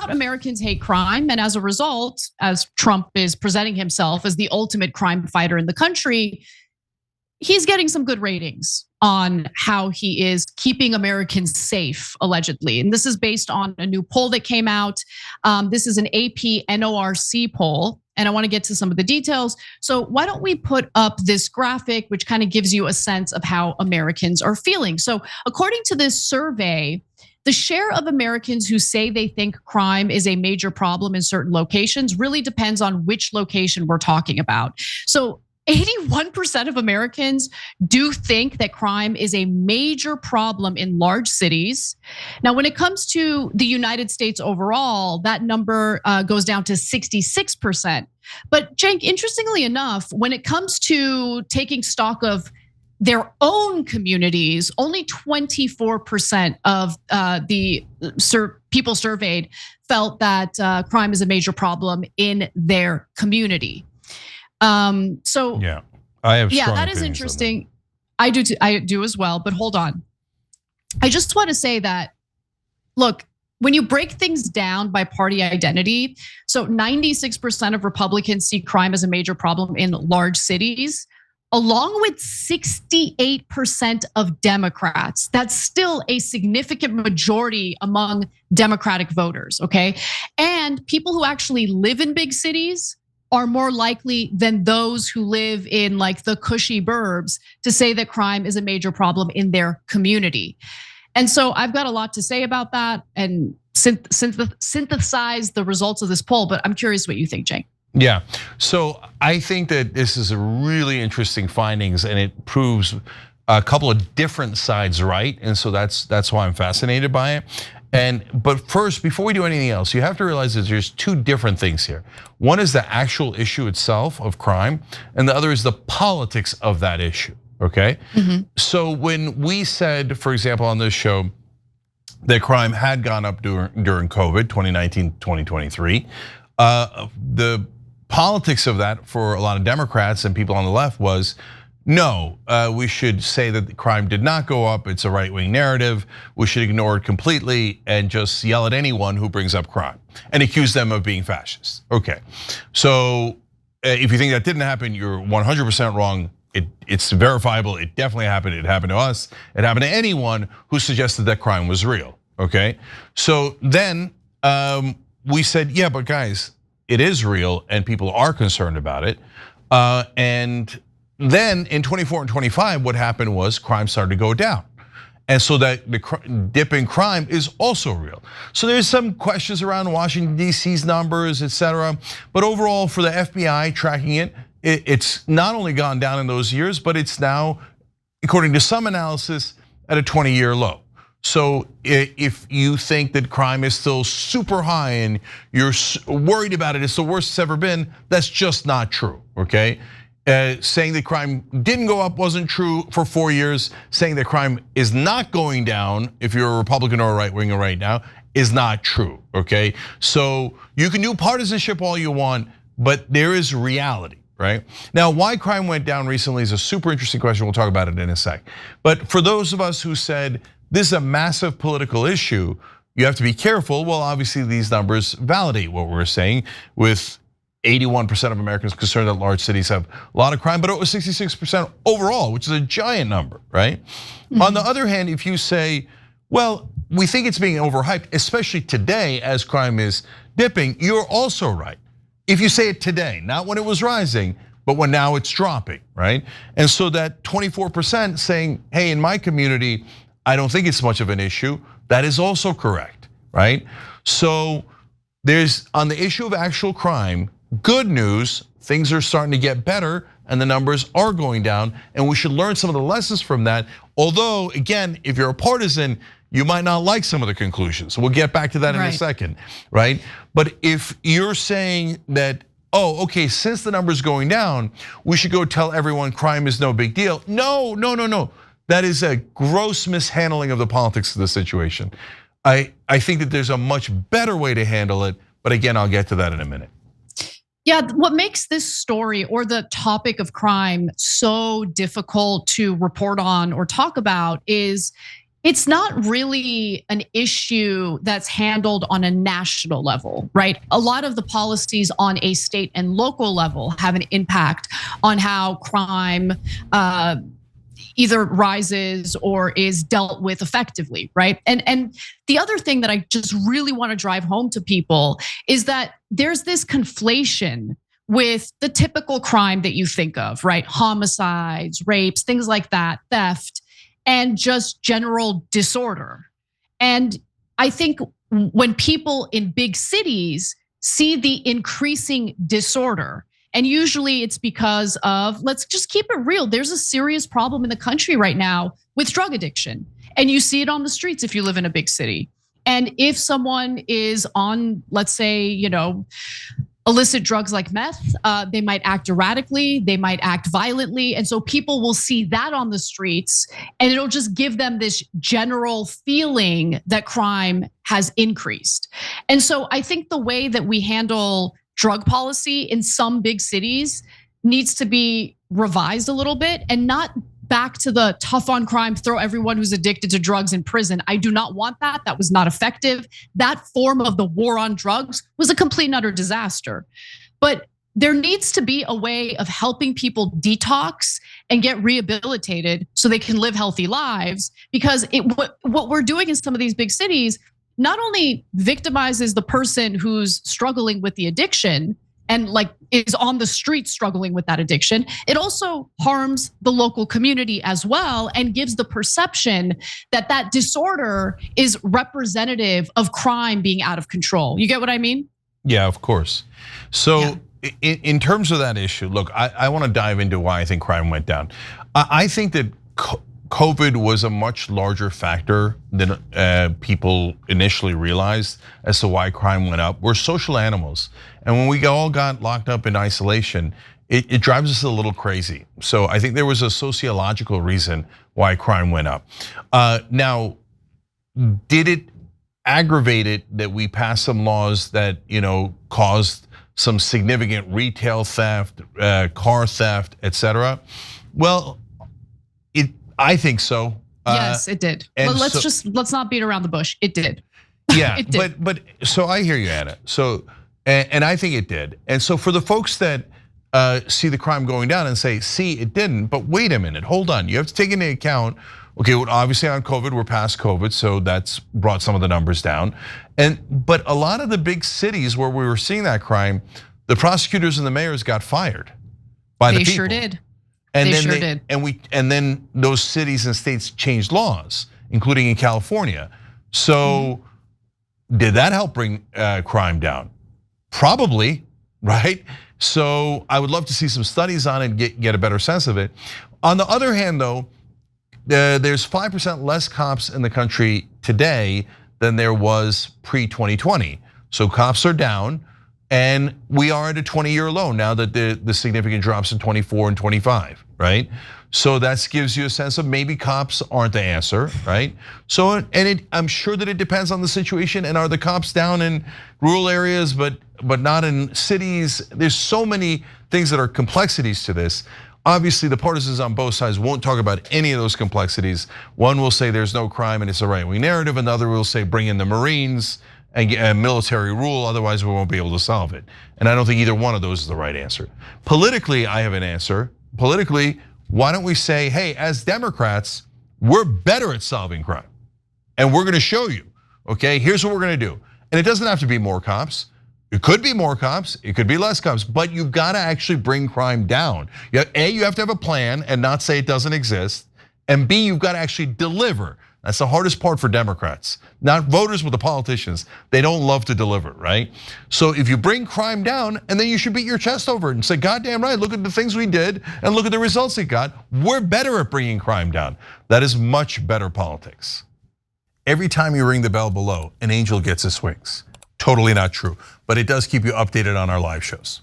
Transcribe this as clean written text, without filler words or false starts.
out Americans hate crime. And as a result, as Trump is presenting himself as the ultimate crime fighter in the country, he's getting some good ratings on how he is keeping Americans safe, allegedly. And this is based on a new poll that came out. This is an AP-NORC poll, and I want to get to some of the details. So why don't we put up this graphic, which kind of gives you a sense of how Americans are feeling. So according to this survey, the share of Americans who say they think crime is a major problem in certain locations really depends on which location we're talking about. So 81% of Americans do think that crime is a major problem in large cities. Now, when it comes to the United States overall, that number goes down to 66%. But Cenk, interestingly enough, when it comes to taking stock of their own communities, only 24% of the people surveyed felt that crime is a major problem in their community. So yeah, I have that is interesting. I do as well, but hold on. I just want to say that, look, when you break things down by party identity, so 96% of Republicans see crime as a major problem in large cities, along with 68% of Democrats. That's still a significant majority among Democratic voters, okay? And people who actually live in big cities are more likely than those who live in like the cushy burbs to say that crime is a major problem in their community. And so I've got a lot to say about that and synthesize the results of this poll, but I'm curious what you think, Cenk. Yeah, so I think that this is a really interesting findings, and it proves a couple of different sides right, and so that's why I'm fascinated by it. But first, before we do anything else, you have to realize that there's two different things here. One is the actual issue itself of crime, and the other is the politics of that issue, okay? So when we said, for example, on this show, that crime had gone up during COVID, 2019, 2023, the politics of that for a lot of Democrats and people on the left was, no, we should say that the crime did not go up. It's a right-wing narrative. We should ignore it completely and just yell at anyone who brings up crime and accuse them of being fascists. Okay, so if you think that didn't happen, you're 100% wrong. It's verifiable. It definitely happened. It happened to us. It happened to anyone who suggested that crime was real. Okay, so then we said, yeah, but guys, it is real and people are concerned about it. And then in 24 and 25, what happened was crime started to go down. And so that the dip in crime is also real. So there's some questions around Washington DC's numbers, et cetera. But overall for the FBI tracking it, it's not only gone down in those years, but it's now, according to some analysis, at a 20-year low. So if you think that crime is still super high and you're worried about it, it's the worst it's ever been, that's just not true, okay? Saying that crime didn't go up wasn't true for 4 years. Saying that crime is not going down, if you're a Republican or a right-winger right now, is not true, okay? So you can do partisanship all you want, but there is reality, right? Now, why crime went down recently is a super interesting question. We'll talk about it in a sec. But for those of us who said, this is a massive political issue, you have to be careful. Well, obviously these numbers validate what we're saying with 81% of Americans concerned that large cities have a lot of crime, but it was 66% overall, which is a giant number, right? On the other hand, if you say, well, we think it's being overhyped, especially today as crime is dipping, you're also right. If you say it today, not when it was rising, but when now it's dropping, right? And so that 24% saying, hey, in my community, I don't think it's much of an issue, that is also correct, right? So there's, on the issue of actual crime, good news, things are starting to get better and the numbers are going down, and we should learn some of the lessons from that. Although, again, if you're a partisan, you might not like some of the conclusions. We'll get back to that in a second, right? But if you're saying that, oh, okay, since the number's going down, we should go tell everyone crime is no big deal. No. That is a gross mishandling of the politics of the situation. I think that there's a much better way to handle it, but again, I'll get to that in a minute. Yeah, what makes this story or the topic of crime so difficult to report on or talk about is It's not really an issue that's handled on a national level, right? A lot of the policies on a state and local level have an impact on how crime either rises or is dealt with effectively, right? And the other thing that I just really want to drive home to people is that there's this conflation with the typical crime that you think of, right? Homicides, rapes, things like that, theft, and just general disorder. And I think when people in big cities see the increasing disorder, and usually it's because of, let's just keep it real, there's a serious problem in the country right now with drug addiction. And you see it on the streets if you live in a big city. And if someone is on, let's say, illicit drugs like meth, they might act erratically, they might act violently. And so people will see that on the streets and it'll just give them this general feeling that crime has increased. And so I think the way that we handle drug policy in some big cities needs to be revised a little bit and not back to the tough on crime, throw everyone who's addicted to drugs in prison. I do not want that. That was not effective. That form of the war on drugs was a complete and utter disaster. But there needs to be a way of helping people detox and get rehabilitated so they can live healthy lives. Because what we're doing in some of these big cities not only victimizes the person who's struggling with the addiction and is on the street struggling with that addiction, it also harms the local community as well and gives the perception that that disorder is representative of crime being out of control. You get what I mean? Yeah, of course. So in terms of that issue, look, I want to dive into why I think crime went down. I think that COVID was a much larger factor than people initially realized as to why crime went up. We're social animals. And when we all got locked up in isolation, it drives us a little crazy. So I think there was a sociological reason why crime went up. Now, did it aggravate it that we passed some laws that caused some significant retail theft, car theft, etc.? Well, I think so. Yes, it did. Well, let's not beat around the bush. It did. Yeah, it did. but so I hear you, Anna. So and I think it did. And so for the folks that see the crime going down and say, see, it didn't, but wait a minute, hold on. You have to take into account, okay, well, obviously on COVID, we're past COVID, so that's brought some of the numbers down. But a lot of the big cities where we were seeing that crime, the prosecutors and the mayors got fired by the people. They sure did. And they then sure did. And then those cities and states changed laws, including in California. So did that help bring crime down? Probably, right? So I would love to see some studies on it and get a better sense of it. On the other hand, though, there's 5% less cops in the country today than there was pre-2020. So cops are down. And we are at a 20-year low now that the significant drops in 24 and 25, right? So that gives you a sense of maybe cops aren't the answer, right? So, I'm sure that it depends on the situation. And are the cops down in rural areas, but not in cities? There's so many things that are complexities to this. Obviously, the partisans on both sides won't talk about any of those complexities. One will say there's no crime and it's a right-wing narrative. Another will say bring in the Marines and get a military rule, otherwise we won't be able to solve it. And I don't think either one of those is the right answer. Politically, I have an answer. Politically, why don't we say, hey, as Democrats, we're better at solving crime. And we're gonna show you, okay? Here's what we're gonna do. And it doesn't have to be more cops. It could be more cops, it could be less cops, but you've gotta actually bring crime down. A, you have to have a plan and not say it doesn't exist. And B, you've gotta actually deliver. That's the hardest part for Democrats, not voters, but the politicians. They don't love to deliver, right? So if you bring crime down, and then you should beat your chest over it and say, goddamn right, look at the things we did and look at the results it got. We're better at bringing crime down. That is much better politics. Every time you ring the bell below, an angel gets his wings. Totally not true, but it does keep you updated on our live shows.